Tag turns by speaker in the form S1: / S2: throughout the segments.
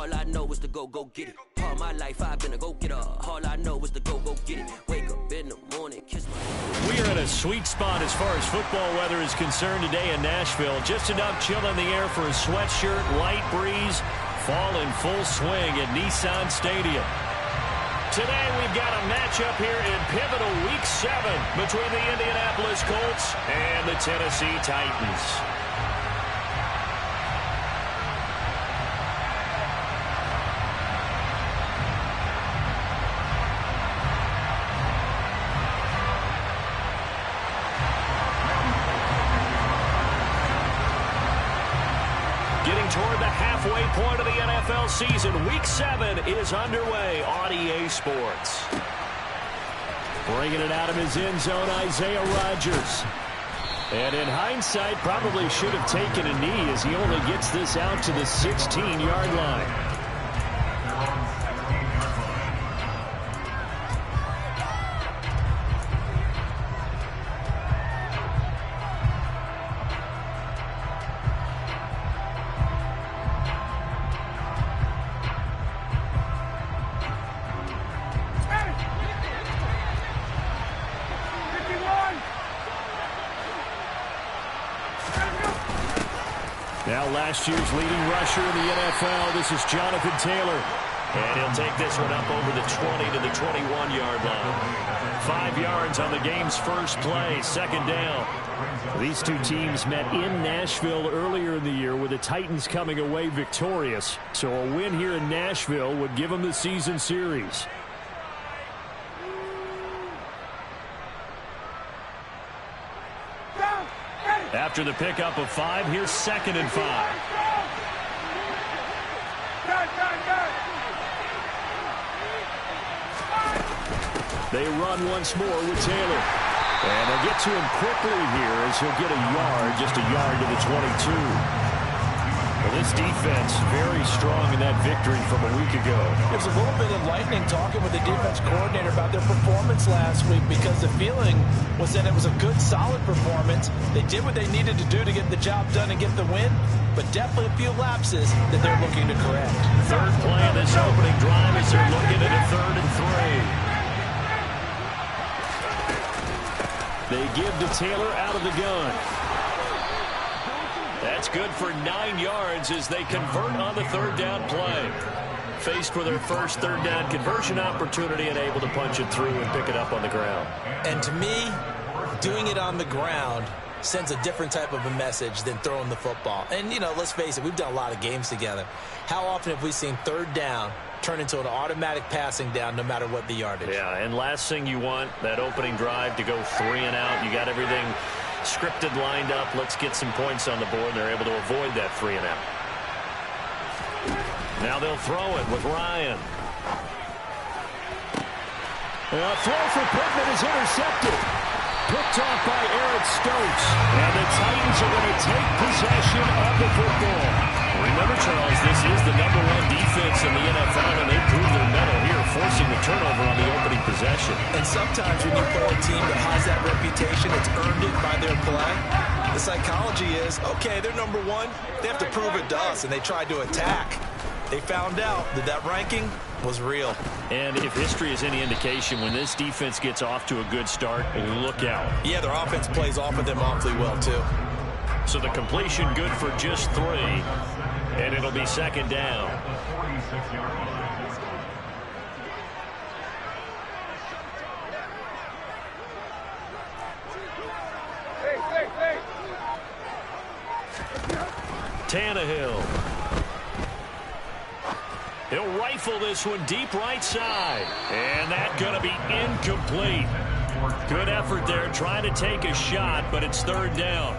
S1: All I know is to go get it. All my life I've been a go-getter. All I know is to go get it. Wake up in the morning, kiss my...
S2: We are in a sweet spot as far as football weather is concerned today in Nashville. Just enough chill in the air for a sweatshirt, light breeze, fall in full swing at Nissan Stadium. Today we've got a matchup here in pivotal Week 7 between the Indianapolis Colts and the Tennessee Titans. Getting toward the halfway point of the NFL season, Week 7 is underway on EA Sports. Bringing it out of his end zone, Isaiah Rodgers. And in hindsight, probably should have taken a knee as he only gets this out to the 16-yard line. Now last year's leading rusher in the NFL, this is Jonathan Taylor. And he'll take this one up over the 20 to the 21-yard line. 5 yards on the game's first play, second down. These two teams met in Nashville earlier in the year with the Titans coming away victorious. So a win here in Nashville would give them the season series. After the pickup of 5, here's 2nd and 5. They run once more with Taylor. And they'll get to him quickly here as he'll get a yard, just a yard to the 22. Well, this defense very strong in that victory from a week ago.
S3: It was a little bit enlightening talking with the defense coordinator about their performance last week because the feeling was that it was a good, solid performance. They did what they needed to do to get the job done and get the win, but definitely a few lapses that they're looking to correct.
S2: Third play of this opening drive as they're looking at a 3rd and 3. They give to Taylor out of the gun. That's good for 9 yards as they convert on the 3rd down play. Faced with their first 3rd down conversion opportunity and able to punch it through and pick it up on the ground.
S3: And to me, doing it on the ground sends a different type of a message than throwing the football. And, you know, let's face it, we've done a lot of games together. How often have we seen 3rd down turn into an automatic passing down no matter what the yardage?
S2: Yeah, and last thing you want, that opening drive to go 3 and out. You got everything scripted, lined up. Let's get some points on the board. They're able to avoid that 3 and out. Now they'll throw it with Ryan. A throw for Pittman is intercepted. Picked off by Eric Stokes. And the Titans are going to take possession of the football. Remember, Charles, this is the #1 defense in the NFL, and they proved their mettle here, forcing the turnover on the opening possession.
S3: And sometimes when you play a team that has that reputation, it's earned it by their play. The psychology is, okay, they're #1. They have to prove it to us, and they tried to attack. They found out that that ranking was real.
S2: And if history is any indication, when this defense gets off to a good start, look out.
S3: Yeah, their offense plays off of them awfully well, too.
S2: So the completion good for just 3, and it'll be 2nd down. Tannehill. He'll rifle this one deep right side. And that's going to be incomplete. Good effort there, trying to take a shot, but it's 3rd down.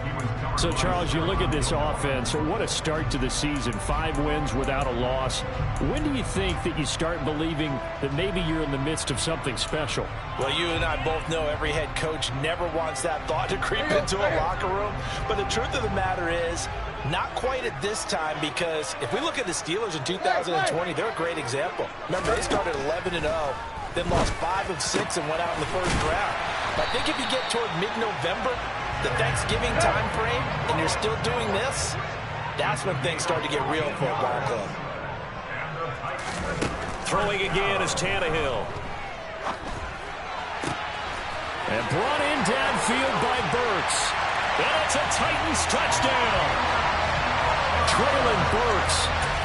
S2: So, Charles, you look at this offense, what a start to the season. 5 wins without a loss. When do you think that you start believing that maybe you're in the midst of something special?
S3: Well, you and I both know every head coach never wants that thought to creep into a locker room. But the truth of the matter is, not quite at this time, because if we look at the Steelers in 2020, they're a great example. Remember, they started 11-0, then lost 5 of 6 and went out in the first round. But I think if you get toward mid-November, the Thanksgiving time frame, and you're still doing this, that's when things start to get real for a ball club.
S2: Throwing again is Tannehill. And brought in downfield by Burks. And it's a Titans touchdown. Traylon Burks,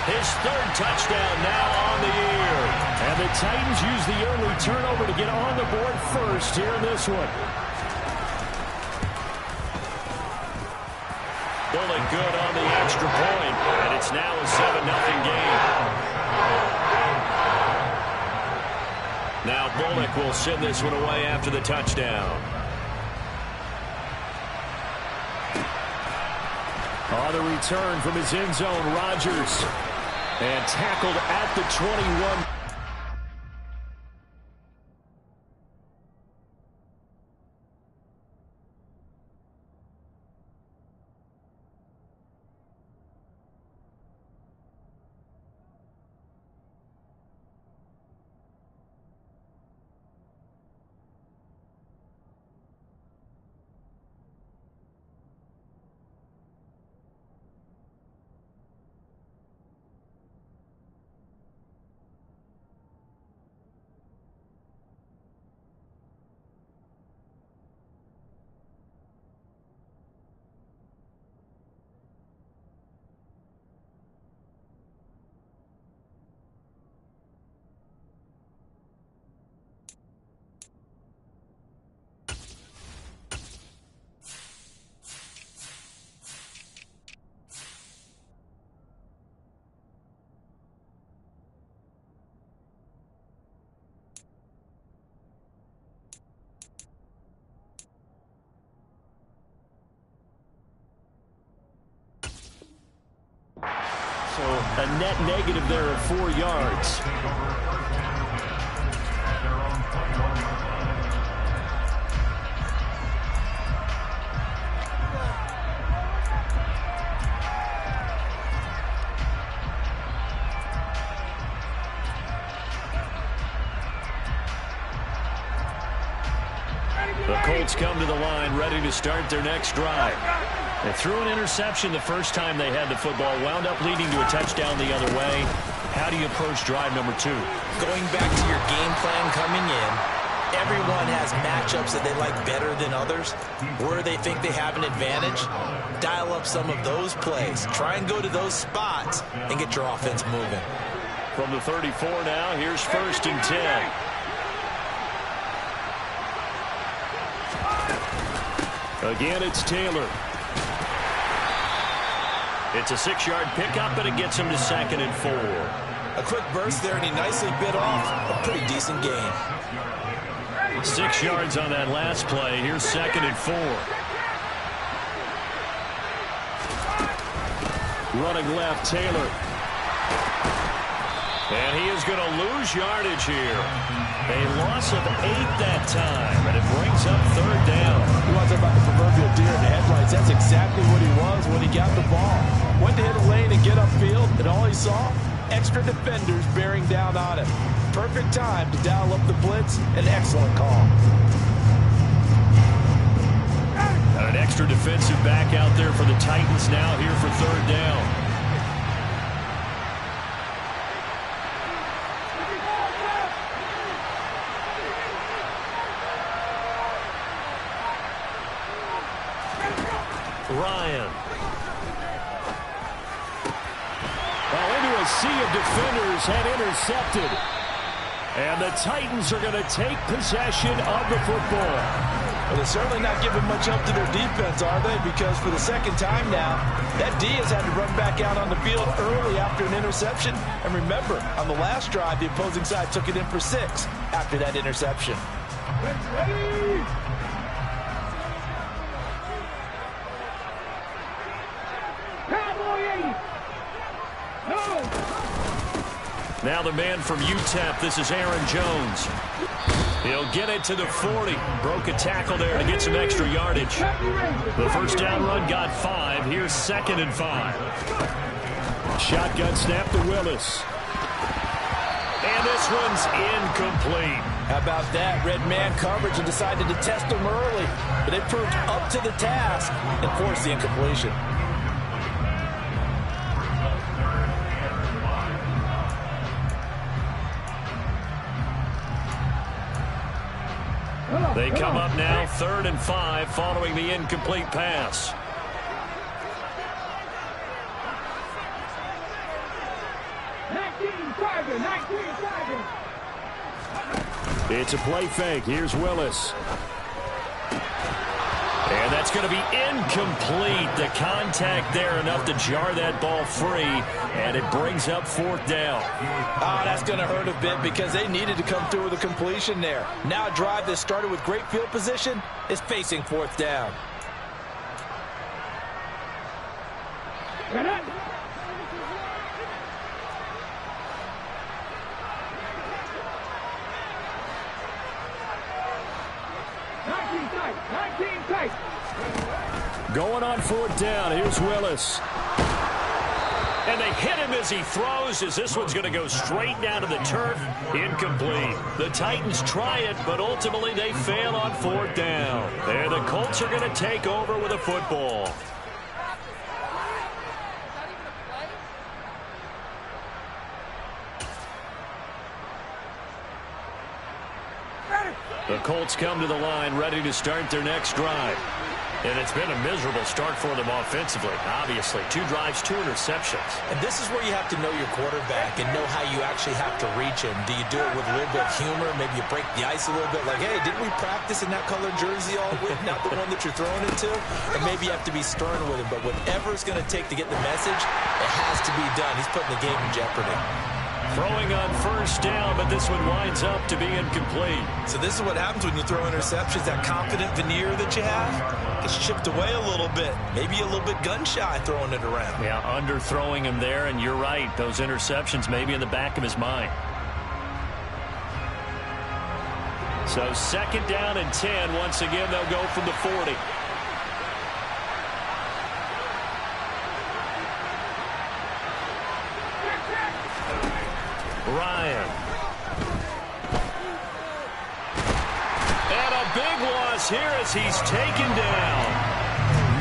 S2: his third touchdown now on the year. And the Titans use the early turnover to get on the board first here in this one. Bullock good on the extra point, and it's now a 7-0 game. Now Bullock will send this one away after the touchdown. On the return from his end zone, Rodgers. And tackled at the 21. So a net negative there of 4 yards. The Colts come to the line ready to start their next drive. They threw an interception the first time they had the football, wound up leading to a touchdown the other way. How do you approach drive number 2?
S3: Going back to your game plan coming in, everyone has matchups that they like better than others. Where they think they have an advantage, dial up some of those plays. Try and go to those spots and get your offense moving.
S2: From the 34 now, here's 1st and 10. Again, it's Taylor. It's a 6-yard pickup, and it gets him to 2nd and 4.
S3: A quick burst there, and he nicely bit off a pretty decent gain.
S2: 6 yards on that last play. Here's 2nd and 4. Running left, Taylor. And he is going to lose yardage here. A loss of 8 that time, and it brings up 3rd down.
S3: You want to talk about the proverbial deer in the headlights. That's exactly what he was when he got the ball. Went to hit a lane and get upfield, and all he saw, extra defenders bearing down on him. Perfect time to dial up the blitz. An excellent call.
S2: And an extra defensive back out there for the Titans now here for 3rd down. Ryan. Well, into a sea of defenders had intercepted. And the Titans are going to take possession of the football.
S3: Well, they're certainly not giving much up to their defense, are they? Because for the 2nd time now, that D has had to run back out on the field early after an interception. And remember, on the last drive, the opposing side took it in for 6 after that interception. Ready?
S2: Now the man from UTEP, this is Aaron Jones. He'll get it to the 40. Broke a tackle there to get some extra yardage. The first down run got 5. Here's 2nd and 5. Shotgun snap to Willis. And this one's incomplete.
S3: How about that? Red man coverage and decided to test him early. But they proved up to the task and forced the incompletion.
S2: They come up now 3rd and 5 following the incomplete pass. It's a play fake. Here's Willis. And that's going to be incomplete. The contact there enough to jar that ball free, and it brings up 4th down.
S3: Oh, that's going to hurt a bit because they needed to come through with a completion there. Now a drive that started with great field position is facing 4th down.
S2: Going on 4th down. Here's Willis. And they hit him as he throws, as this one's going to go straight down to the turf. Incomplete. The Titans try it, but ultimately they fail on 4th down. And the Colts are going to take over with a football. The Colts come to the line ready to start their next drive. And it's been a miserable start for them offensively. Obviously, 2 drives, 2 interceptions.
S3: And this is where you have to know your quarterback and know how you actually have to reach him. Do you do it with a little bit of humor? Maybe you break the ice a little bit like, hey, didn't we practice in that colored jersey all week? Not the one that you're throwing into? Or maybe you have to be stern with him. But whatever it's going to take to get the message, it has to be done. He's putting the game in jeopardy.
S2: Throwing on 1st down, but this one winds up to be incomplete.
S3: So this is what happens when you throw interceptions. That confident veneer that you have gets chipped away a little bit. Maybe a little bit gun-shy throwing it around.
S2: Yeah, underthrowing him there, and you're right. Those interceptions may be in the back of his mind. So 2nd down and 10. Once again, they'll go from the 40. Ryan. And a big loss here as he's taken down.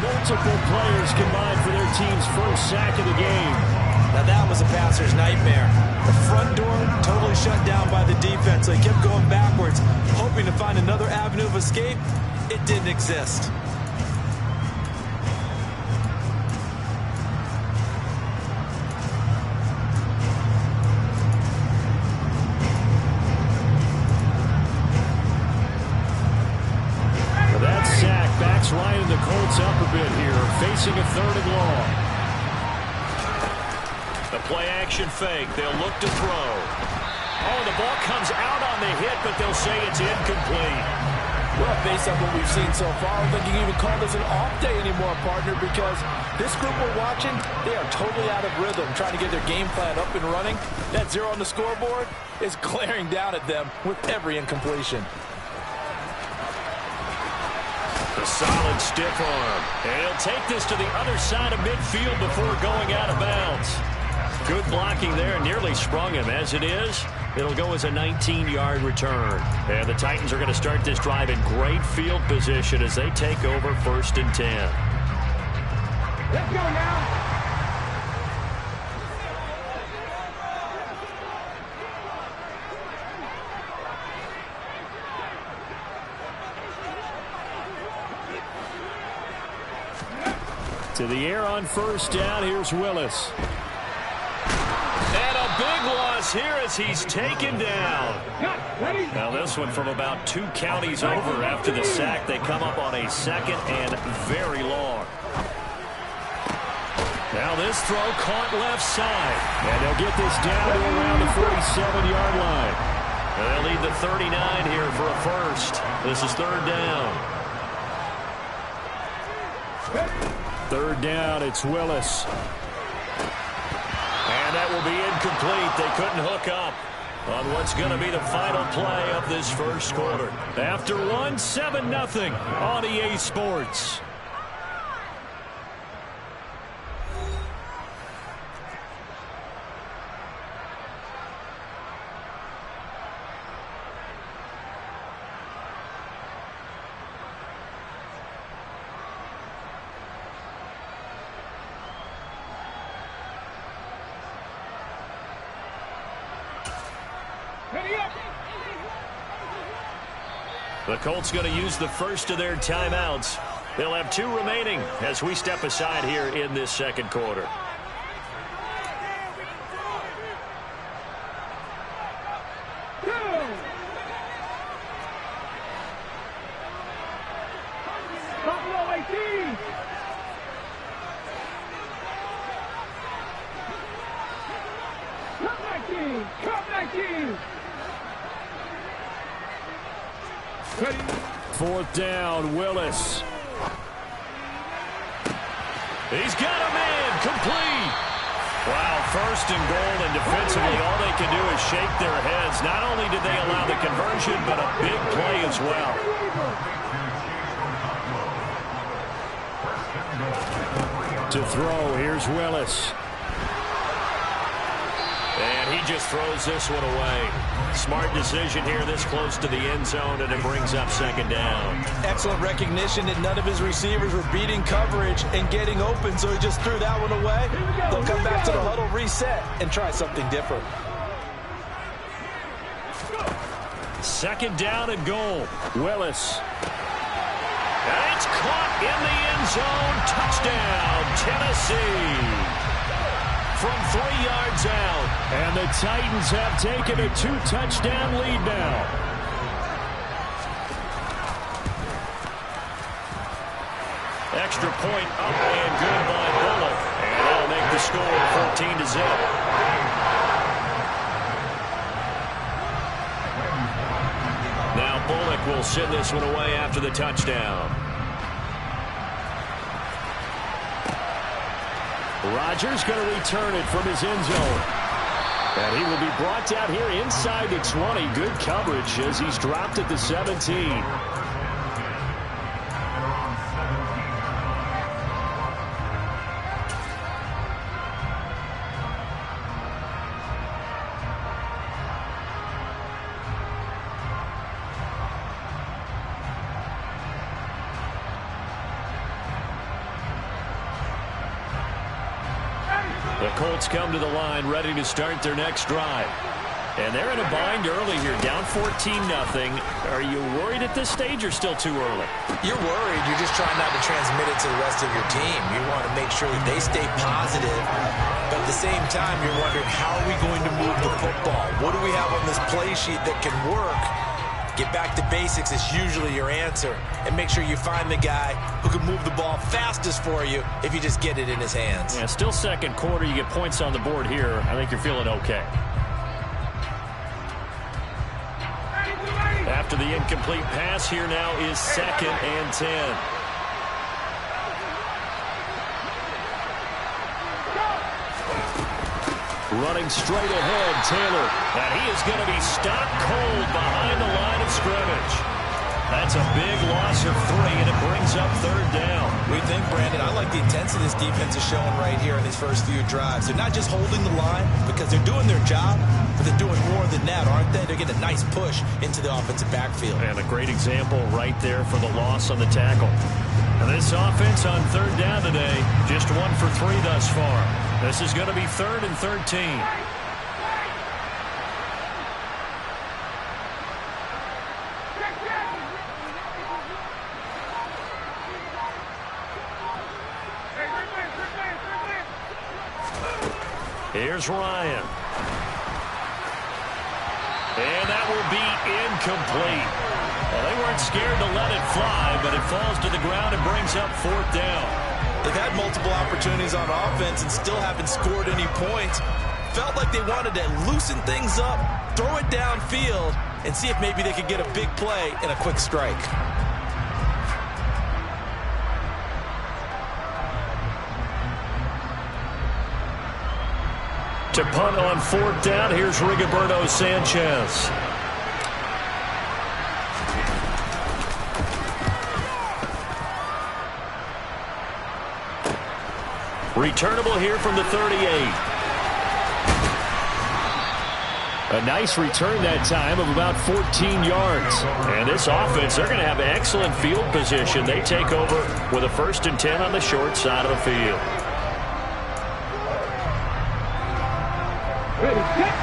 S2: Multiple players combined for their team's first sack of the game.
S3: Now that was a passer's nightmare. The front door totally shut down by the defense. So he kept going backwards, hoping to find another avenue of escape. It didn't exist.
S2: Lining the Colts up a bit here, facing a 3rd and long. The play-action fake. They'll look to throw. Oh, the ball comes out on the hit, but they'll say it's incomplete.
S3: Well, based on what we've seen so far, I don't think you can even call this an off day anymore, partner, because this group we're watching, they are totally out of rhythm, trying to get their game plan up and running. That 0 on the scoreboard is glaring down at them with every incompletion.
S2: A solid stiff arm. And he'll take this to the other side of midfield before going out of bounds. Good blocking there. Nearly sprung him. As it is, it'll go as a 19-yard return. And the Titans are going to start this drive in great field position as they take over 1st and 10.
S4: Let's go now.
S2: To the air on 1st down. Here's Willis. And a big loss here as he's taken down. Now this one from about 2 counties over after the sack. They come up on a 2nd and very long. Now this throw caught left side. And they'll get this down to around the 47-yard line. And they'll lead the 39 here for a 1st. This is 3rd down. 3rd down, it's Willis. And that will be incomplete. They couldn't hook up on what's going to be the final play of this 1st quarter. After 7-0 on EA Sports. The Colts going to use the first of their timeouts. They'll have 2 remaining as we step aside here in this second quarter. Fourth down, Willis. He's got him in, complete. Wow, first and goal, and defensively all they can do is shake their heads. Not only did they allow the conversion, but a big play as well. To throw, here's Willis. And he just throws this one away. Smart decision here this close to the end zone, and it brings up second down.
S3: Excellent recognition that none of his receivers were beating coverage and getting open, so he just threw that one away. They'll come back to the huddle, reset, and try something different.
S2: Second down and goal. Willis. And it's caught in the end zone. Touchdown, Tennessee. From 3 yards out. And the Titans have taken a 2-touchdown lead now. Extra point up and good by Bullock. And that'll make the score 14-0. Now Bullock will send this one away after the touchdown. Rodgers going to return it from his end zone. And he will be brought down here inside the 20. Good coverage as he's dropped at the 17. The Colts come to the line ready to start their next drive. And they're in a bind early here, down 14-0. Are you worried at this stage or still too early?
S3: You're worried. You're just trying not to transmit it to the rest of your team. You want to make sure that they stay positive. But at the same time, you're wondering, how are we going to move the football? What do we have on this play sheet that can work? Get back to basics is usually your answer. And make sure you find the guy who can move the ball fastest for you if you just get it in his hands.
S2: Yeah, still second quarter. You get points on the board here. I think you're feeling okay. After the incomplete pass, here now is 2nd and 10. Running straight ahead, Taylor. And he is going to be stopped cold behind the line of scrimmage. That's a big loss of 3, and it brings up 3rd down.
S3: We think, Brandon, I like the intensity this defense is showing right here in these first few drives. They're not just holding the line because they're doing their job, but they're doing more than that, aren't they? They're getting a nice push into the offensive backfield.
S2: And a great example right there for the loss on the tackle. And this offense on 3rd down today, just 1 for 3 thus far. This is going to be 3rd and 13. Here's Ryan. And that will be incomplete. Well, they weren't scared to let it fly, but it falls to the ground and brings up 4th down.
S3: They've had multiple opportunities on offense and still haven't scored any points. Felt like they wanted to loosen things up, throw it downfield, and see if maybe they could get a big play and a quick strike.
S2: To punt on 4th down, here's Rigoberto Sanchez. Returnable here from the 38. A nice return that time of about 14 yards. And this offense, they're going to have excellent field position. They take over with a 1st and 10 on the short side of the field.
S4: Ready, check.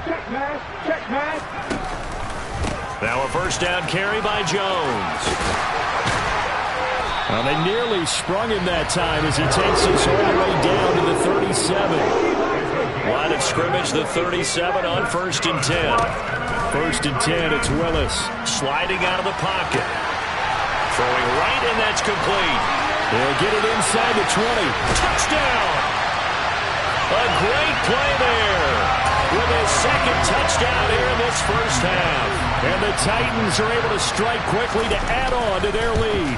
S4: Check, man. Check, man.
S2: Now a first down carry by Jones. Well, they nearly sprung him that time as he takes us all the way down to the 37. Line of scrimmage, the 37 on 1st and 10. 1st and 10, it's Willis sliding out of the pocket. Throwing right, and that's complete. They'll get it inside the 20. Touchdown! A great play there with his second touchdown here in this first half. And the Titans are able to strike quickly to add on to their lead.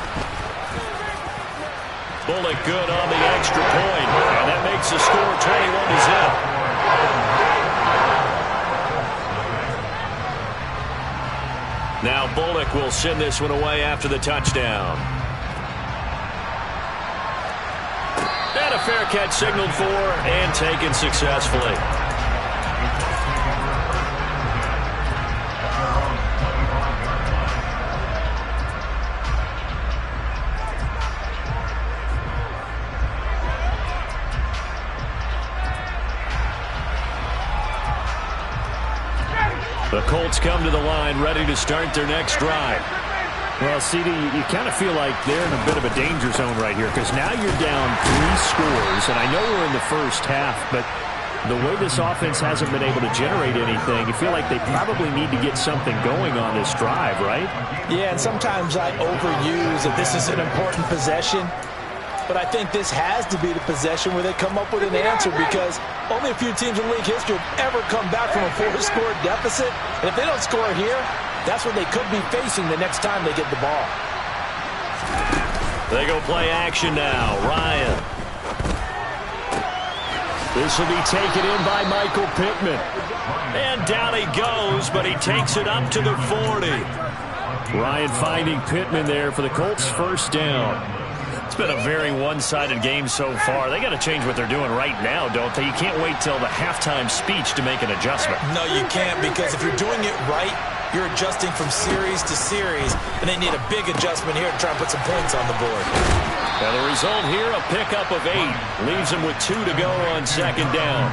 S2: Bullock good on the extra point, and that makes the score 21-0. Now Bullock will send this one away after the touchdown. And a fair catch signaled for and taken successfully. The Colts come to the line ready to start their next drive.
S5: Well, CD, you kind of feel like they're in a bit of a danger zone right here because now you're down 3 scores, and I know we're in the first half, but the way this offense hasn't been able to generate anything, you feel like they probably need to get something going on this drive, right?
S3: Yeah, and sometimes I overuse that this is an important possession. But I think this has to be the possession where they come up with an answer because only a few teams in league history have ever come back from a 4-score deficit. And if they don't score here, that's what they could be facing the next time they get the ball.
S2: They go play action now. Ryan.
S5: This will be taken in by Michael Pittman.
S2: And down he goes, but he takes it up to the 40.
S5: Ryan finding Pittman there for the Colts' first down.
S2: It's been a very one-sided game so far. They got to change what they're doing right now, don't they? You can't wait till the halftime speech to make an adjustment.
S3: No, you can't, because if you're doing it right, you're adjusting from series to series, and they need a big adjustment here to try and put some points on the board.
S2: Now the result here, a pickup of 8. Leaves them with 2 to go on 2nd down.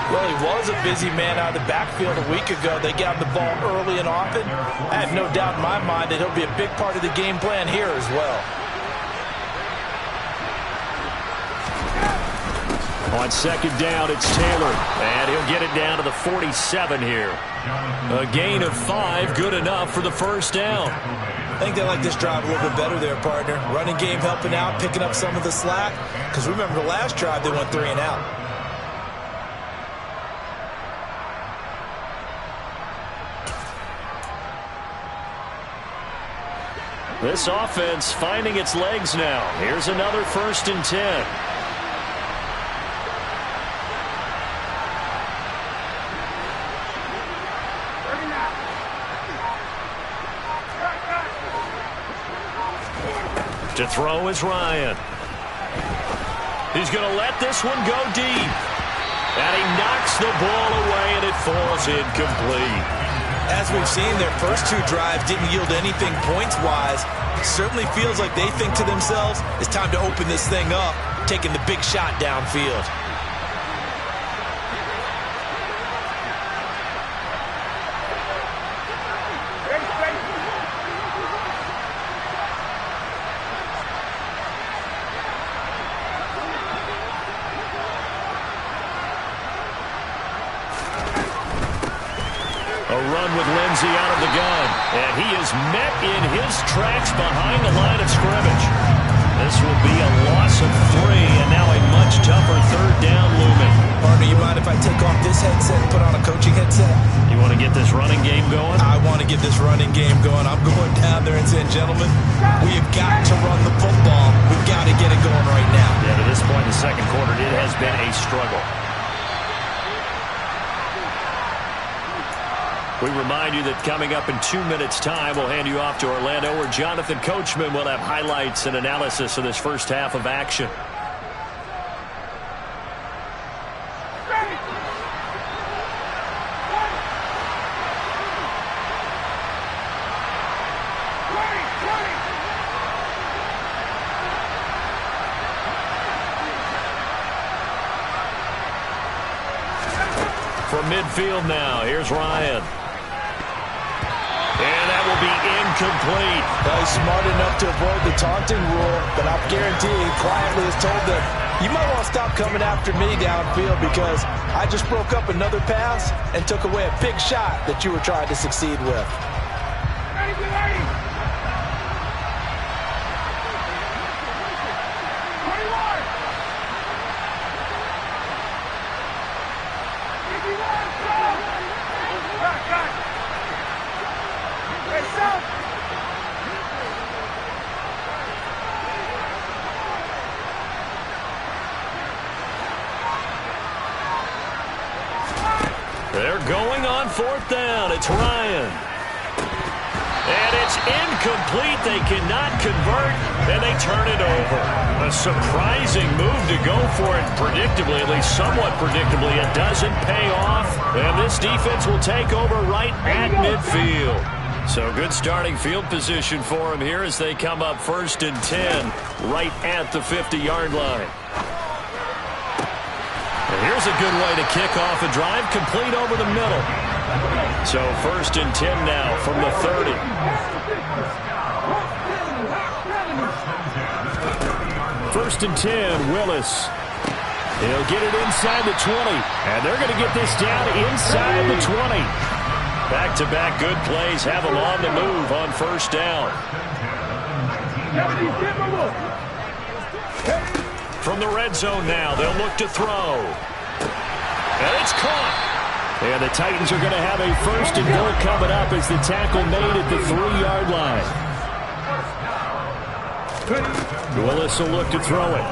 S3: Well, he was a busy man out of the backfield a week ago. They got the ball early and often. I have no doubt in my mind that he'll be a big part of the game plan here as well.
S2: On 2nd down, it's Taylor, and he'll get it down to the 47 here. A gain of 5, good enough for the first down.
S3: I think they like this drive a little bit better there, partner. Running game helping out, picking up some of the slack. Because remember, the last drive, they went 3 and out.
S2: This offense finding its legs now. Here's another 1st and 10. To throw is Ryan. He's going to let this one go deep. And he knocks the ball away, and it falls incomplete.
S3: As we've seen, their first 2 drives didn't yield anything points-wise. Certainly feels like they think to themselves, it's time to open this thing up, taking the big shot downfield.
S2: Out of the gun, and he is met in his tracks behind the line of scrimmage. This will be a loss of 3, and now a much tougher 3rd down looming.
S3: Partner, you mind if I take off this headset and put on a coaching headset?
S2: You want to get this running game going?
S3: I want to get this running game going. I'm going down there and saying, gentlemen, we have got to run the football. We've got to get it going right now.
S2: Yeah, to this point in the 2nd quarter, it has been a struggle. We remind you that coming up in 2 minutes' time, we'll hand you off to Orlando, where Jonathan Coachman will have highlights and analysis of this first half of action. From midfield now, here's Ryan. incomplete.
S3: He's smart enough to avoid the taunting rule, but I'm guaranteeing he quietly has told them, you might want to stop coming after me downfield because I just broke up another pass and took away a big shot that you were trying to succeed with.
S2: They're going on 4th down. It's Ryan. And it's incomplete. They cannot convert, and they turn it over. A surprising move to go for it predictably, at least somewhat predictably. It doesn't pay off, and this defense will take over right at midfield. So good starting field position for them here as they come up 1st and 10 right at the 50-yard line. And here's a good way to kick off a drive, complete over the middle. So 1st and 10 now from the 30. 1st and 10, Willis. He'll get it inside the 20, and they're going to get this down inside the 20. Back-to-back good plays have them on the move on 1st down. From the red zone now, they'll look to throw. And it's caught. And the Titans are going to have a 1st and goal coming up as the tackle made at the 3-yard line. Willis will look to throw it.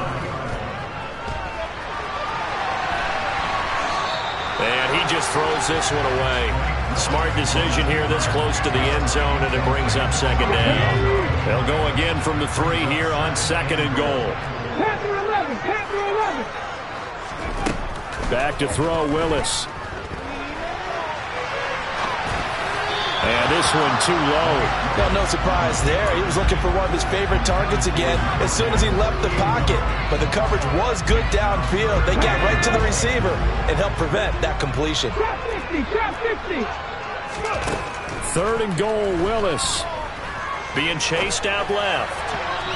S2: And he just throws this one away. Smart decision here this close to the end zone, and it brings up 2nd down. They'll go again from the 3 here on 2nd and goal. Back to throw, Willis. And this one too low.
S3: Well, no surprise there. He was looking for one of his favorite targets again as soon as he left the pocket. But the coverage was good downfield. They got right to the receiver and helped prevent that completion.
S2: 3rd and goal, Willis. Being chased out left.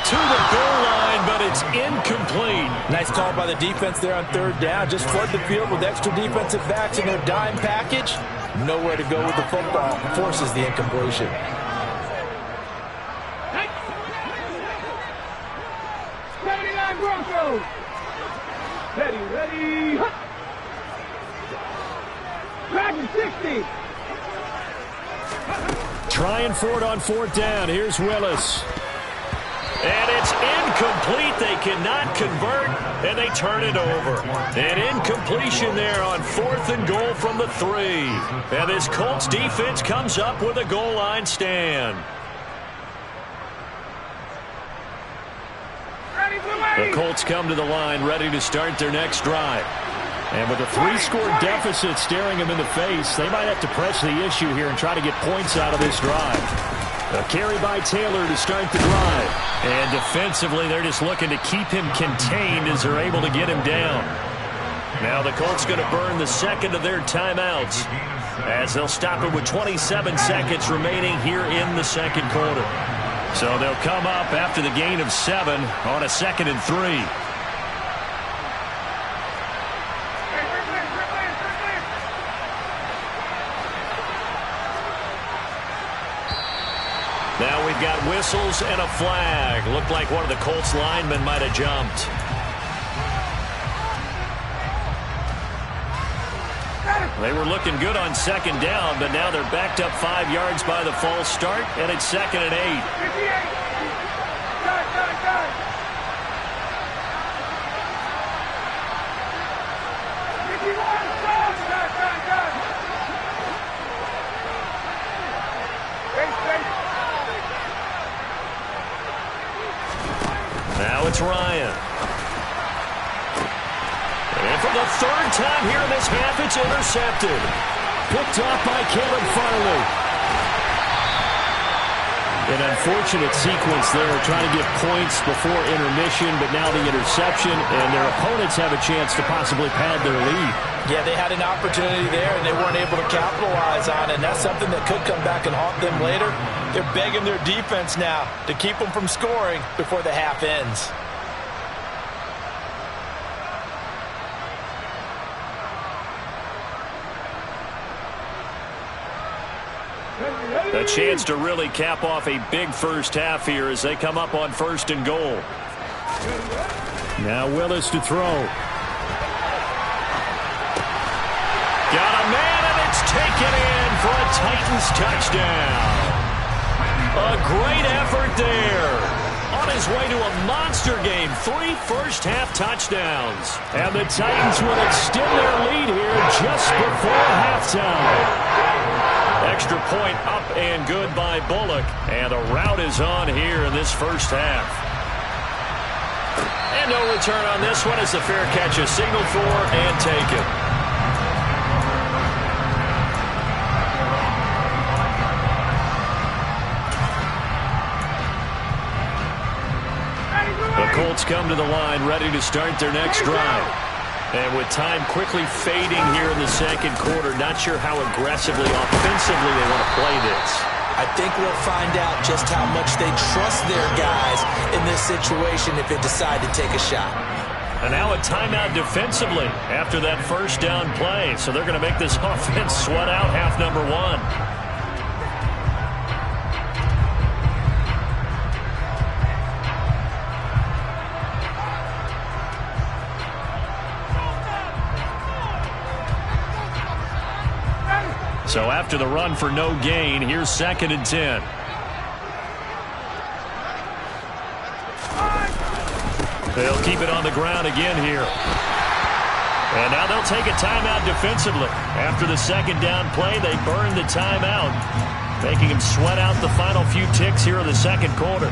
S2: To the goal line, but it's incomplete.
S3: Nice call by the defense there on 3rd down. Just flood the field with extra defensive backs in their dime package. Nowhere to go with the football. Forces the incompletion.
S4: Broncos. Ready. Dragon 60.
S2: Trying for it on 4th down. Here's Willis. And it's incomplete. They cannot convert, and they turn it over. An incompletion there on 4th and goal from the 3. And this Colts defense comes up with a goal line stand. The Colts come to the line ready to start their next drive. And with a 3-score deficit staring them in the face, they might have to press the issue here and try to get points out of this drive. A carry by Taylor to start the drive. And defensively, they're just looking to keep him contained as they're able to get him down. Now the Colts going to burn the 2nd of their timeouts as they'll stop it with 27 seconds remaining here in the 2nd quarter. So they'll come up after the gain of 7 on a 2nd and 3. Now we've got whistles and a flag. Looked like one of the Colts linemen might have jumped. They were looking good on 2nd down, but now they're backed up 5 yards by the false start, and it's 2nd and 8. Now it's Ryan. And for the 3rd time here in this half, it's intercepted. Picked off by Caleb Farley. An unfortunate sequence there, trying to get points before intermission, but now the interception, and their opponents have a chance to possibly pad their lead.
S3: Yeah, they had an opportunity there, and they weren't able to capitalize on it, and that's something that could come back and haunt them later. They're begging their defense now to keep them from scoring before the half ends.
S2: A chance to really cap off a big first half here as they come up on 1st and goal.
S5: Now Willis to throw.
S2: Got a man, and it's taken in for a Titans touchdown. A great effort there. On his way to a monster game, 3 first-half touchdowns. And the Titans will extend their lead here just before halftime. Extra point up and good by Bullock. And a rout is on here in this first half. And no return on this one as the fair catch is signaled for and taken. The Colts come to the line ready to start their next drive. And with time quickly fading here in the second quarter, not sure how aggressively, offensively they want to play this.
S3: I think we'll find out just how much they trust their guys in this situation if they decide to take a shot.
S2: And now a timeout defensively after that first down play. So they're going to make this offense sweat out half number 1. So after the run for no gain, here's 2nd and 10. They'll keep it on the ground again here. And now they'll take a timeout defensively. After the 2nd down play, they burn the timeout, making him sweat out the final few ticks here in the second quarter.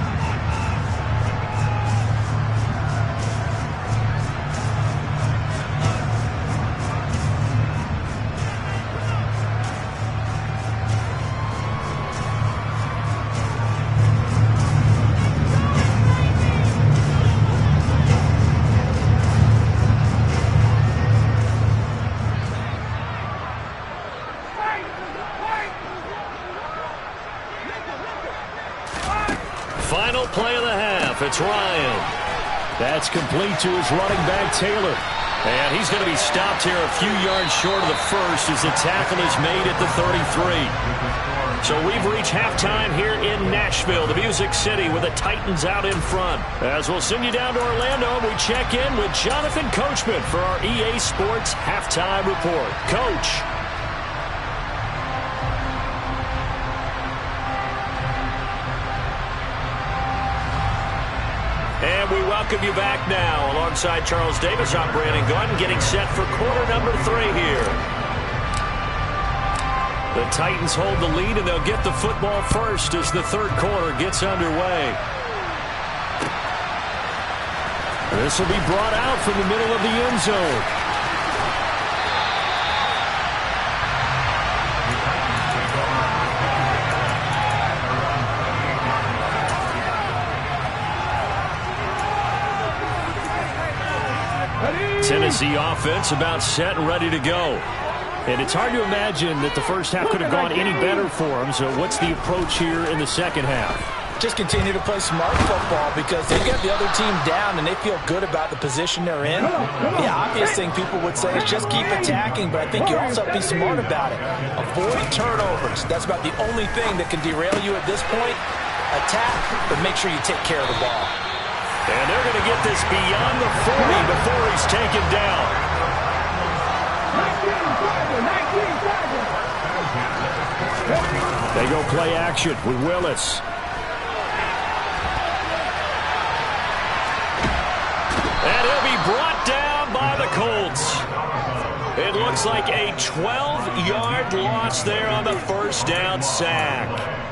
S2: Final play of the half. It's Ryan.
S5: That's complete to his running back, Taylor.
S2: And he's going to be stopped here a few yards short of the first as the tackle is made at the 33. So we've reached halftime here in Nashville, the Music City, with the Titans out in front. As we'll send you down to Orlando, we check in with Jonathan Coachman for our EA Sports Halftime Report. Coach. And we welcome you back now. Alongside Charles Davis, I'm Brandon Gunn, getting set for quarter number 3 here. The Titans hold the lead, and they'll get the football first as the third quarter gets underway.
S5: This will be brought out from the middle of the end zone.
S2: Tennessee offense about set and ready to go.
S5: And it's hard to imagine that the first half could have gone any better for them. So what's the approach here in the second half?
S3: Just continue to play smart football because they get the other team down and they feel good about the position they're in. The obvious thing people would say is just keep attacking, but I think you also have to be smart about it. Avoid turnovers. That's about the only thing that can derail you at this point. Attack, but make sure you take care of the ball.
S2: And they're going to get this beyond the 40 before he's taken down.
S5: They go play action with Willis.
S2: And he'll be brought down by the Colts. It looks like a 12-yard loss there on the first down sack.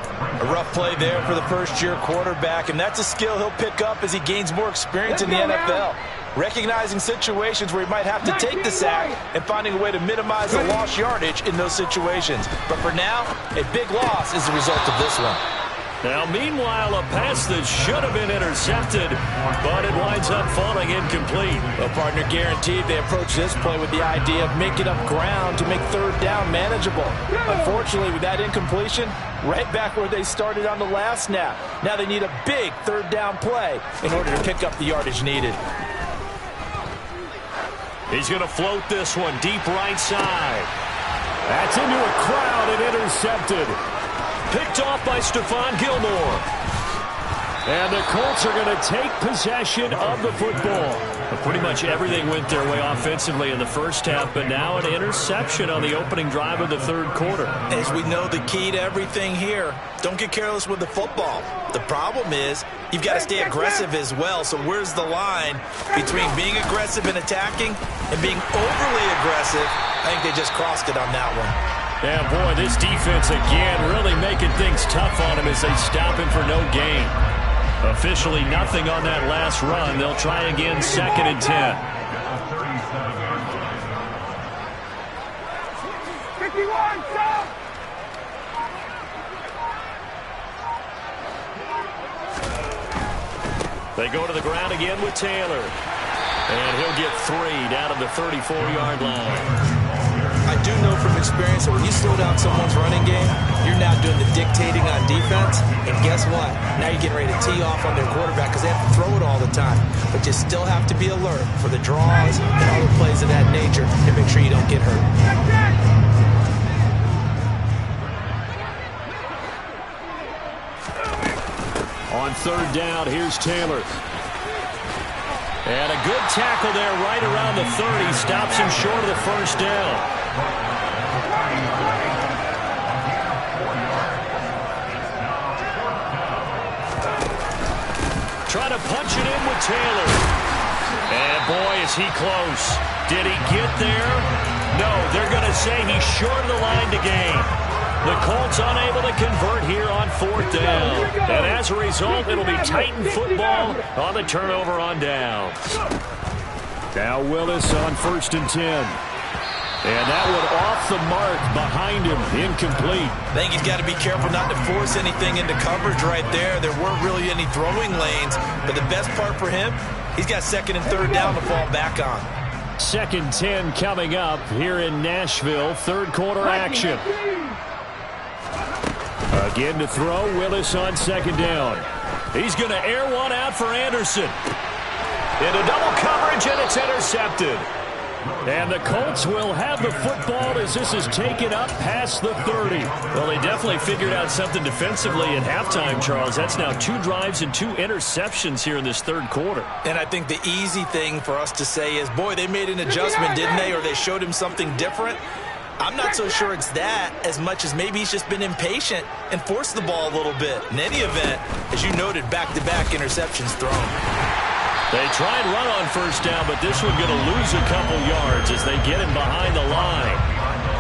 S3: A rough play there for the first-year quarterback, and that's a skill he'll pick up as he gains more experience in the NFL. Recognizing situations where he might have to take the sack and finding a way to minimize the lost yardage in those situations. But for now, a big loss is the result of this one.
S2: Now, meanwhile, a pass that should have been intercepted, but it winds up falling incomplete.
S3: Well, partner, guaranteed they approach this play with the idea of making up ground to make third down manageable. Unfortunately, with that incompletion, right back where they started on the last snap. Now they need a big third down play in order to pick up the yardage needed.
S2: He's going to float this one deep right side. That's into a crowd and intercepted. Picked off by Stephon Gilmore. And the Colts are going to take possession of the football. But pretty much everything went their way offensively in the first half, but now an interception on the opening drive of the third quarter.
S3: As we know, the key to everything here, don't get careless with the football. The problem is you've got to stay aggressive as well. So where's the line between being aggressive and attacking and being overly aggressive? I think they just crossed it on that one.
S2: Yeah, boy, this defense again really making things tough on him as they stop him for no gain. Officially nothing on that last run. They'll try again, 2nd and 10.
S4: 51, stop!
S2: They go to the ground again with Taylor. And he'll get 3 down to the 34-yard line.
S3: I do know from experience that when you slow down someone's running game, you're now doing the dictating on defense. And guess what? Now you're getting ready to tee off on their quarterback because they have to throw it all the time. But you still have to be alert for the draws and other plays of that nature to make sure you don't get hurt.
S2: On third down, here's Taylor. And a good tackle there right around the 30. Stops him short of the first down. Trying to punch it in with Taylor. And boy, is he close. Did he get there? No, they're going to say he's short of the line to gain. The Colts unable to convert here on 4th down. And as a result, it'll be Titan football on the turnover on downs. Now Willis on 1st and 10. And that one off the mark behind him, incomplete.
S3: I think he's got to be careful not to force anything into coverage right there. There weren't really any throwing lanes, but the best part for him, he's got 2nd and 3rd down to fall back on.
S2: 2nd 10 coming up here in Nashville, third quarter action. Again to throw, Willis on 2nd down. He's going to air one out for Anderson. Into double coverage, and it's intercepted. And the Colts will have the football as this is taken up past the 30. Well, they definitely figured out something defensively at halftime, Charles. That's now 2 drives and 2 interceptions here in this third quarter.
S3: And I think the easy thing for us to say is, boy, they made an adjustment, didn't they? Or they showed him something different. I'm not so sure it's that as much as maybe he's just been impatient and forced the ball a little bit. In any event, as you noted, back-to-back interceptions thrown.
S2: They try and run on first down, but this one going to lose a couple yards as they get him behind the line.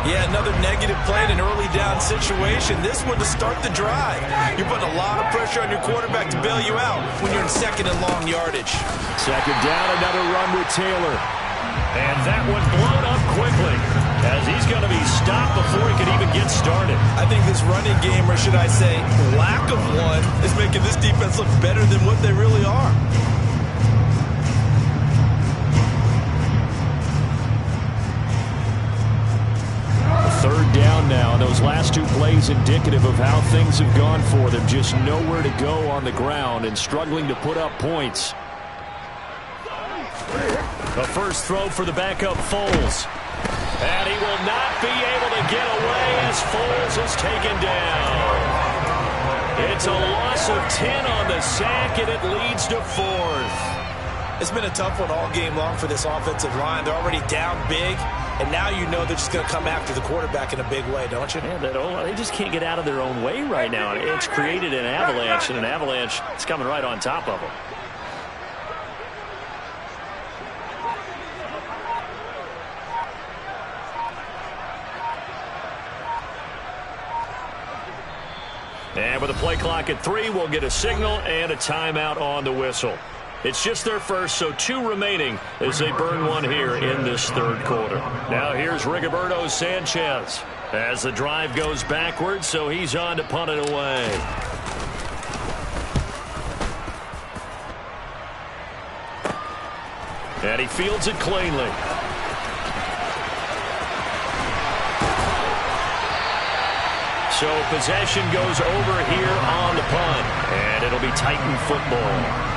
S3: Yeah, another negative play in an early down situation. This one to start the drive. You're putting a lot of pressure on your quarterback to bail you out when you're in 2nd and long yardage.
S2: 2nd down, another run with Taylor. And that one blown up quickly as he's going to be stopped before he can even get started.
S3: I think this running game, or should I say lack of one, is making this defense look better than what they really are.
S2: Third down now, and those last 2 plays indicative of how things have gone for them. Just nowhere to go on the ground and struggling to put up points. The first throw for the backup Foles. And he will not be able to get away as Foles is taken down. It's a loss of 10 on the sack, and it leads to 4th.
S3: It's been a tough one all game long for this offensive line. They're already down big, and now you know they're just going to come after the quarterback in a big way, don't you?
S2: Yeah, they just can't get out of their own way right now. It's created an avalanche, and an avalanche is coming right on top of them. And with the play clock at 3, we'll get a signal and a timeout on the whistle. It's just their first, so 2 remaining as they burn one here in this third quarter. Now here's Rigoberto Sanchez as the drive goes backwards, so he's on to punt it away. And he fields it cleanly. So possession goes over here on the punt. And it'll be Titan football.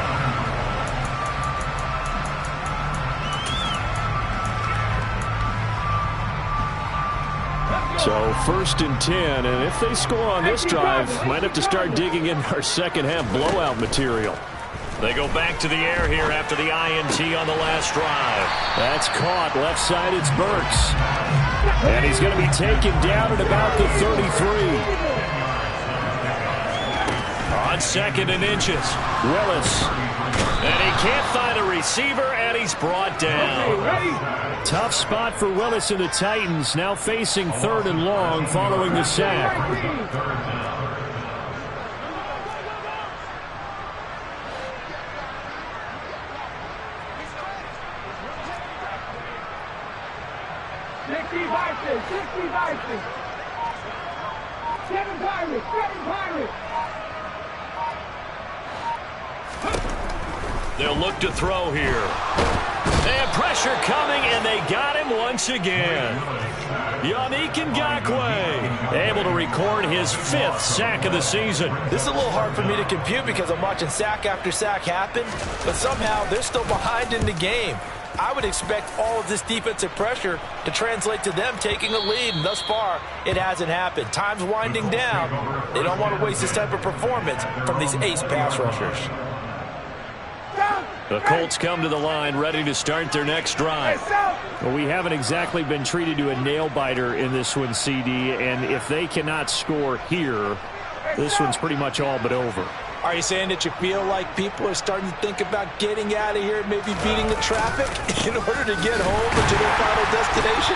S2: So 1st and 10, and if they score on this drive, might have to start digging in our second half blowout material. They go back to the air here after the INT on the last drive. That's caught. Left side, it's Burks. And he's going to be taken down at about the 33. On 2nd and inches, Willis. And he can't find a receiver, and he's brought down. Tough spot for Willis and the Titans, now facing 3rd and long following the sack. They'll look to throw here. They have pressure coming, and they got him once again. Yannick Ngakoue able to record his 5th sack of the season.
S3: This is a little hard for me to compute because I'm watching sack after sack happen, but somehow they're still behind in the game. I would expect all of this defensive pressure to translate to them taking a lead, and thus far, it hasn't happened. Time's winding down. They don't want to waste this type of performance from these ace pass rushers.
S2: The Colts come to the line ready to start their next drive.
S5: Well, we haven't exactly been treated to a nail-biter in this one, CD, and if they cannot score here, this one's pretty much all but over.
S3: Are you saying that you feel like people are starting to think about getting out of here and maybe beating the traffic in order to get home or to their final destination?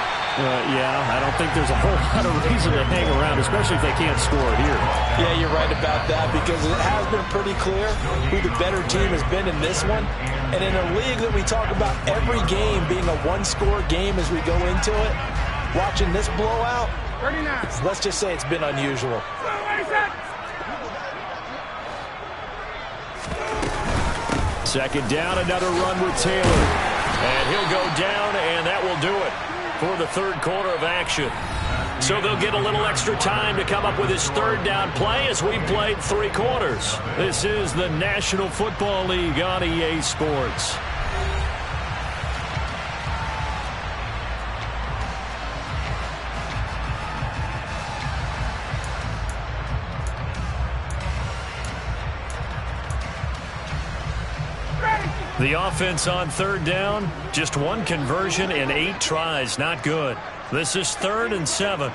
S5: Yeah, I don't think there's a whole lot of reason to hang around, especially if they can't score here.
S3: Yeah, you're right about that because it has been pretty clear who the better team has been in this one. And in a league that we talk about every game being a one-score game as we go into it, watching this blowout, let's just say it's been unusual.
S2: Second down, another run with Taylor. And he'll go down, and that will do it for the 3rd quarter of action. So they'll get a little extra time to come up with his 3rd down play as we've played 3 quarters. This is the National Football League on EA Sports. The offense on 3rd down, just 1 conversion in 8 tries. Not good. This is 3rd and 7.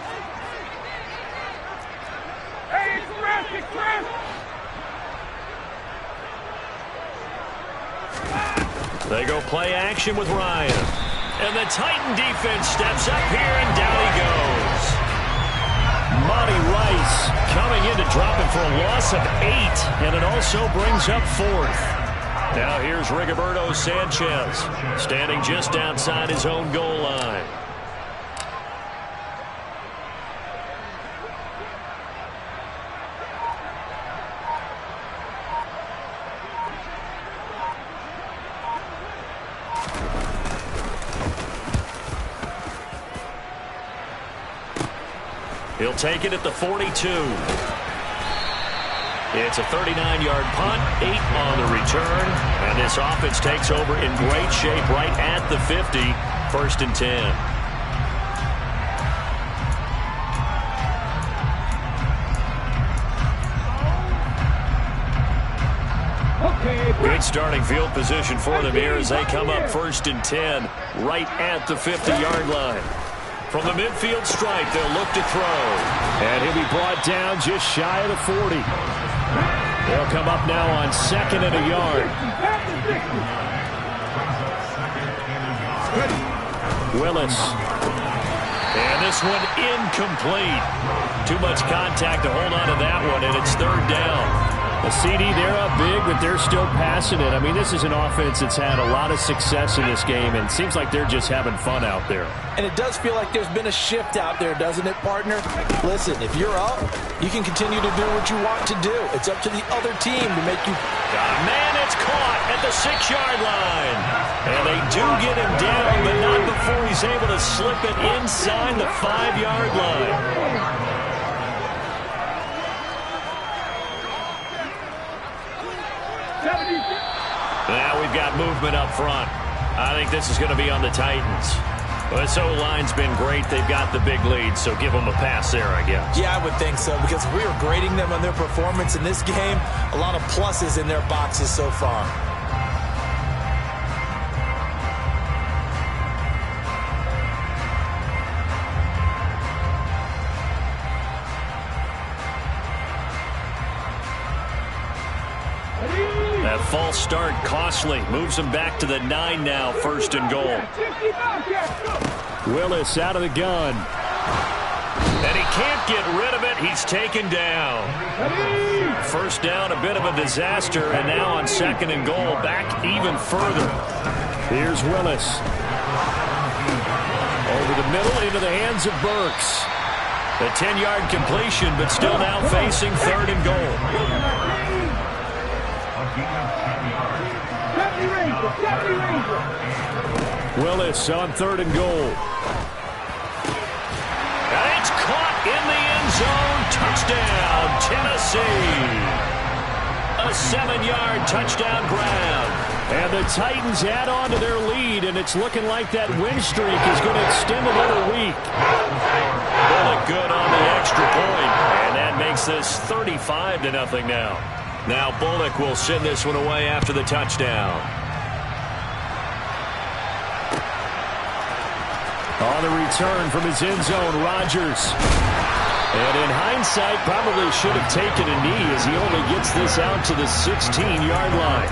S4: Hey, express!
S2: They go play action with Ryan. And the Titan defense steps up here, and down he goes. Monty Rice coming in to drop him for a loss of 8, and it also brings up 4th. Now here's Rigoberto Sanchez, standing just outside his own goal line. He'll take it at the 42. It's a 39-yard punt, 8 on the return, and this offense takes over in great shape right at the 50, 1st and 10. Good starting field position for them here as they come up 1st and 10, right at the 50-yard line. From the midfield stripe, they'll look to throw.
S5: And he'll be brought down just shy of the 40. They'll come up now on 2nd and a yard. Willis.
S2: And this one incomplete. Too much contact to hold on to that one, and it's 3rd down.
S5: A CD, they're up big, but they're still passing it. I mean, this is an offense that's had a lot of success in this game, and it seems like they're just having fun out there.
S3: And it does feel like there's been a shift out there, doesn't it, partner? Listen, if you're up, you can continue to do what you want to do. It's up to the other team to make you...
S2: Man, it's caught at the 6-yard line. And they do get him down, but not before he's able to slip it inside the 5-yard line. Now we've got movement up front. I think this is going to be on the Titans. Well, this O-line's been great. They've got the big lead, so give them a pass there, I guess.
S3: Yeah, I would think so, because if we were grading them on their performance in this game, a lot of pluses in their boxes so far.
S2: That false start costly. Moves him back to the 9 now, 1st and goal.
S5: Willis out of the gun.
S2: And he can't get rid of it. He's taken down. 1st down, a bit of a disaster. And now on 2nd and goal, back even further.
S5: Here's Willis. Over the middle into the hands of Burks.
S2: A 10-yard completion, but still now facing 3rd and goal.
S5: Willis on 3rd and goal.
S2: And it's caught in the end zone. Touchdown, Tennessee. A 7-yard touchdown grab.
S5: And the Titans add on to their lead, and it's looking like that win streak is going to extend another week.
S2: Bullock good on the extra point, and that makes this 35-0 now. Now Bullock will send this one away after the touchdown.
S5: On the return from his end zone, Rodgers. And in hindsight, probably should have taken a knee as he only gets this out to the 16-yard line.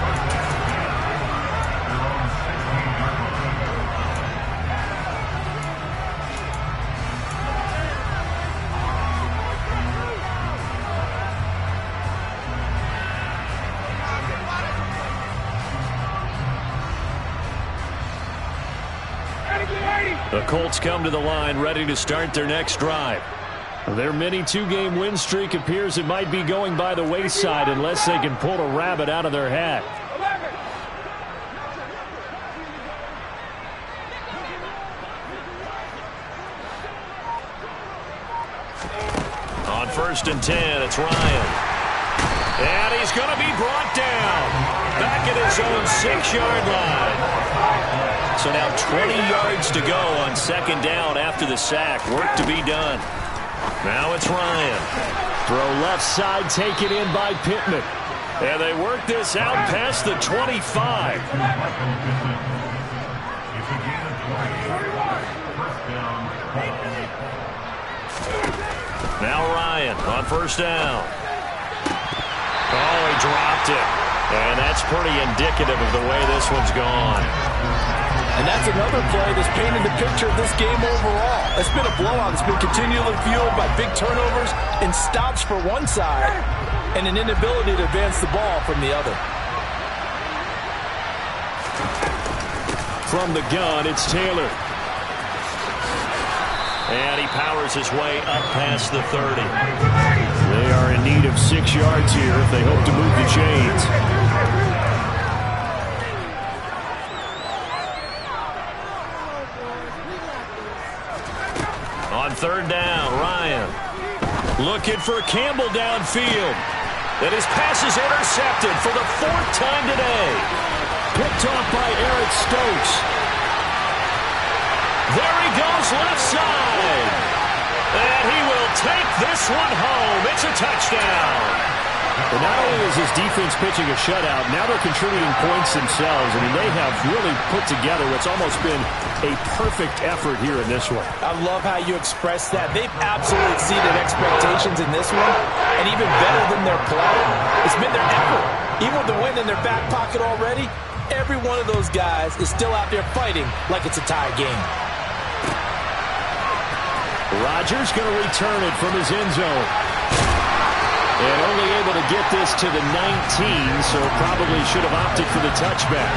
S2: The Colts come to the line ready to start their next drive.
S5: Their mini 2-game win streak appears it might be going by the wayside unless they can pull a rabbit out of their hat.
S2: On 1st and 10, it's Ryan. And he's going to be brought down. Back at his own 6-yard line. So now 20 yards to go on 2nd down after the sack. Work to be done. Now it's Ryan.
S5: Throw left side, taken in by Pittman.
S2: And they work this out past the 25. Now Ryan on 1st down. Oh, he dropped it. And that's pretty indicative of the way this one's gone.
S3: And that's another play that's painted the picture of this game overall. It's been a blowout. It's been continually fueled by big turnovers and stops for one side and an inability to advance the ball from the other.
S5: From the gun, it's Taylor.
S2: And he powers his way up past the 30.
S5: They are in need of 6 yards here if they hope to move the chains.
S2: On 3rd down, Ryan looking for Campbell downfield. And his pass is intercepted for the 4th time today.
S5: Picked off by Eric Stokes.
S2: There he goes left side. And he will take this one home. It's a touchdown.
S5: And not only is his defense pitching a shutout, now they're contributing points themselves. I mean, they have really put together what's almost been a perfect effort here in this one.
S3: I love how you express that. They've absolutely exceeded expectations in this one, and even better than their play. It's been their effort. Even with the win in their back pocket already, every one of those guys is still out there fighting like it's a tie game.
S5: Rodgers going to return it from his end zone.
S2: And only able to get this to the 19, so probably should have opted for the touchback.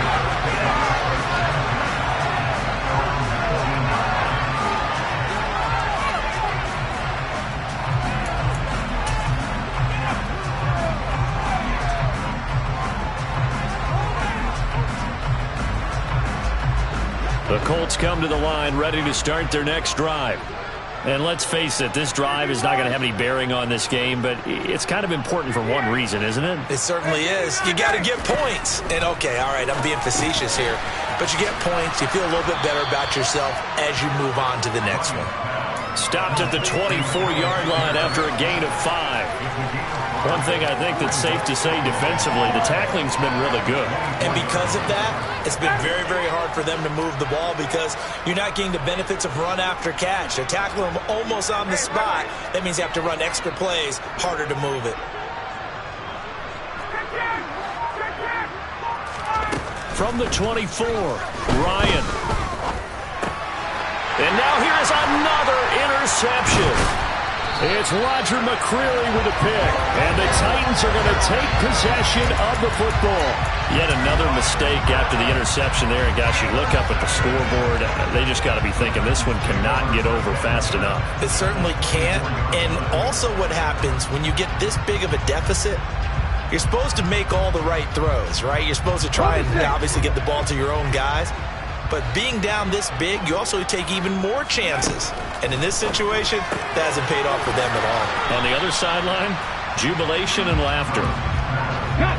S2: The Colts come to the line ready to start their next drive. And let's face it, this drive is not going to have any bearing on this game, but it's kind of important for one reason, isn't it?
S3: It certainly is. You got to get points. And, okay, all right, I'm being facetious here. But you get points, you feel a little bit better about yourself as you move on to the next one.
S2: Stopped at the 24-yard line after a gain of 5. One thing I think that's safe to say defensively, the tackling's been really good.
S3: And because of that, it's been very, very hard for them to move the ball because you're not getting the benefits of run after catch. They're tackling them almost on the spot. That means you have to run extra plays, harder to move it.
S2: From the 24, Ryan. And now here's another interception. It's Roger McCreary with a pick, and the Titans are going to take possession of the football. Yet another mistake after the interception there, and gosh, you look up at the scoreboard, they just got to be thinking this one cannot get over fast enough.
S3: It certainly can't, and also what happens when you get this big of a deficit, you're supposed to make all the right throws, right? You're supposed to try and obviously get the ball to your own guys. But being down this big, you also take even more chances. And in this situation, that hasn't paid off for them at all.
S2: On the other sideline, jubilation and laughter.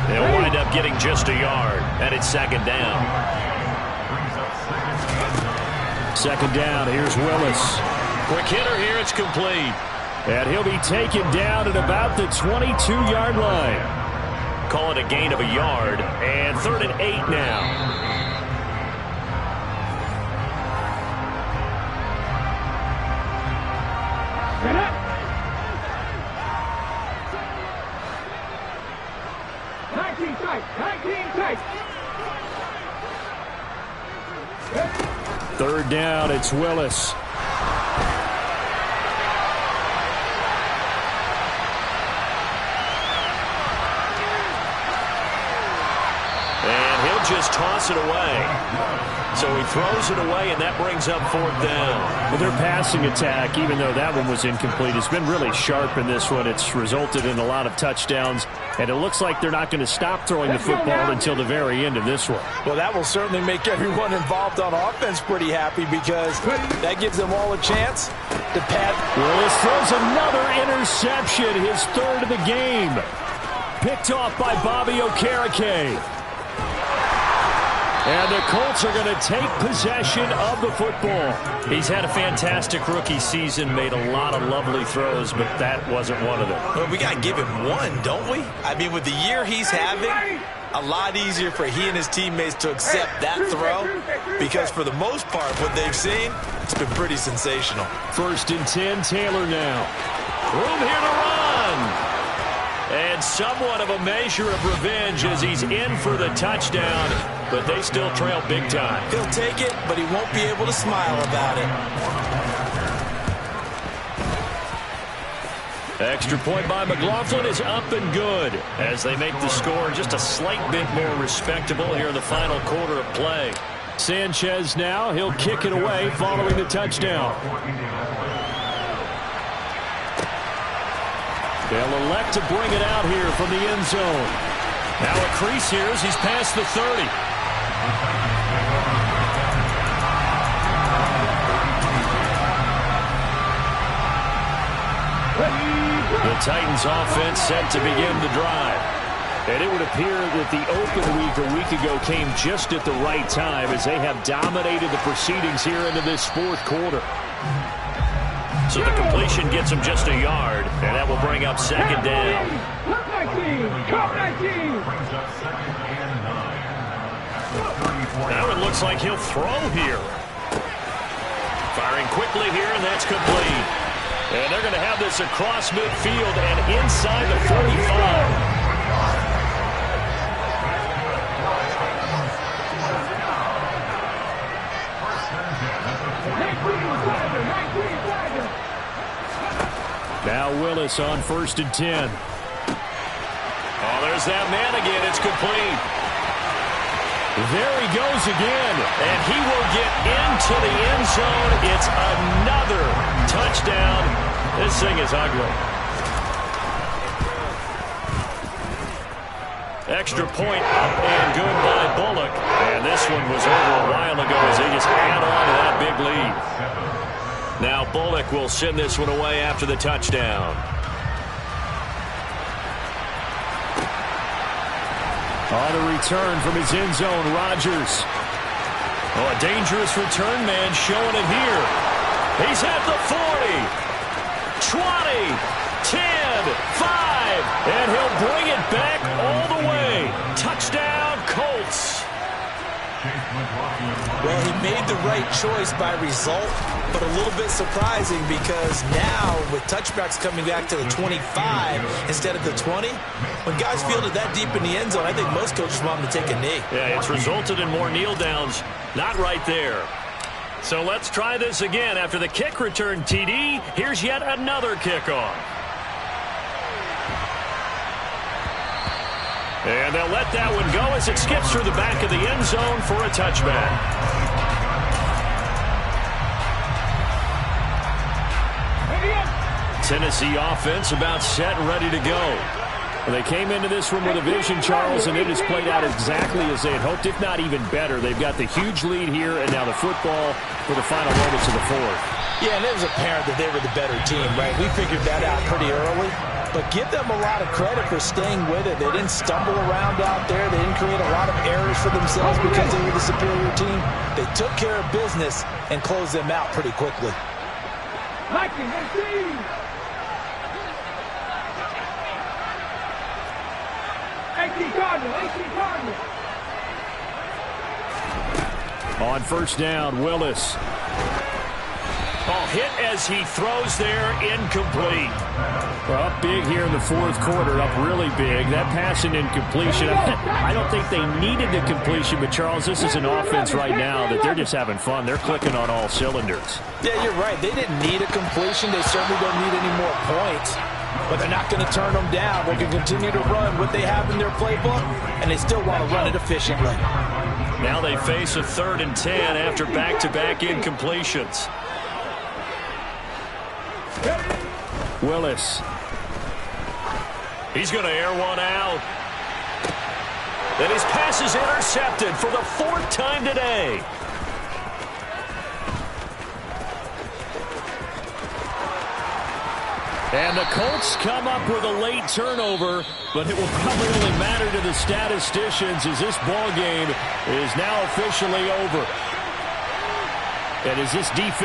S2: They'll wind up getting just a yard, and it's second down. Second down, here's Willis. Quick hitter here, it's complete. And he'll be taken down at about the 22-yard line. Call it a gain of a yard, and 3rd and 8 now.
S4: Get up! 19 tight! 19 tight!
S2: 3rd down, it's Willis. And he'll just toss it away. So he throws it away, and that brings up 4th down. Well, their passing attack, even though that one was incomplete, has been really sharp in this one. It's resulted in a lot of touchdowns, and it looks like they're not going to stop throwing the football until the very end of this one.
S3: Well, that will certainly make everyone involved on offense pretty happy because that gives them all a chance to pad.
S2: Willis throws another interception, his 3rd of the game. Picked off by Bobby Okereke. And the Colts are going to take possession of the football. He's had a fantastic rookie season, made a lot of lovely throws, but that wasn't one of them.
S3: Well, we got to give him one, don't we? I mean, with the year he's having, a lot easier for he and his teammates to accept that throw because for the most part, what they've seen, it's been pretty sensational.
S2: 1st and 10, Taylor now. Room here to run. And somewhat of a measure of revenge as he's in for the touchdown, but they still trail big time.
S3: He'll take it, but he won't be able to smile about it.
S2: Extra point by McLaughlin is up and good as they make the score just a slight bit more respectable here in the final quarter of play. Sanchez now, he'll kick it away following the touchdown. They'll elect to bring it out here from the end zone. Now a crease here as he's past the 30. The Titans offense set to begin the drive. And it would appear that the open week a week ago came just at the right time as they have dominated the proceedings here into this 4th quarter. So the completion gets him just a yard, and that will bring up 2nd down. Now it looks like he'll throw here. Firing quickly here, and that's complete. And they're going to have this across midfield and inside the 45. Now Willis on 1st and 10. There's that man again. It's complete. There he goes again, and he will get into the end zone. It's another touchdown. This thing is ugly. Extra point up and good by Bullock. And this one was over a while ago as they just add on to that big lead. Now Bullock will send this one away after the touchdown.
S5: On a return from his end zone, Rodgers.
S2: Oh, a dangerous return man showing it here. He's at the 40, 20, 10, 5, and he'll bring it back all the way. Touchdown, Colts.
S3: Well, he made the right choice by result, but a little bit surprising because now with touchbacks coming back to the 25 instead of the 20, when guys fielded that deep in the end zone, I think most coaches want them to take a knee.
S2: Yeah, it's resulted in more kneel downs. Not right there. So let's try this again. After the kick return TD, here's yet another kickoff. And they'll let that one go as it skips through the back of the end zone for a touchback. Tennessee offense about set and ready to go.
S5: Well, they came into this one with a vision, Charles, and it has played out exactly as they had hoped, if not even better. They've got the huge lead here, and now the football for the final moments of the fourth.
S3: Yeah, and it was apparent that they were the better team, right? We figured that out pretty early. But give them a lot of credit for staying with it. They didn't stumble around out there. They didn't create a lot of errors for themselves because they were the superior team. They took care of business and closed them out pretty quickly.
S5: On first down, Willis.
S2: Oh, hit as he throws there, incomplete.
S5: Well, up big here in the fourth quarter, up really big. That pass and incompletion, I don't think they needed the completion, but Charles, this is an offense right now that they're just having fun. They're clicking on all cylinders.
S3: Yeah, you're right. They didn't need a completion. They certainly don't need any more points, but they're not going to turn them down. They can continue to run what they have in their playbook, and they still want to run it efficiently.
S2: Now they face a 3rd and 10 after back-to-back incompletions.
S5: Willis.
S2: He's going to air one out. And his pass is intercepted for the 4th time today.
S5: And the Colts come up with a late turnover, but it will probably only matter to the statisticians as this ball game is now officially over. And as this defense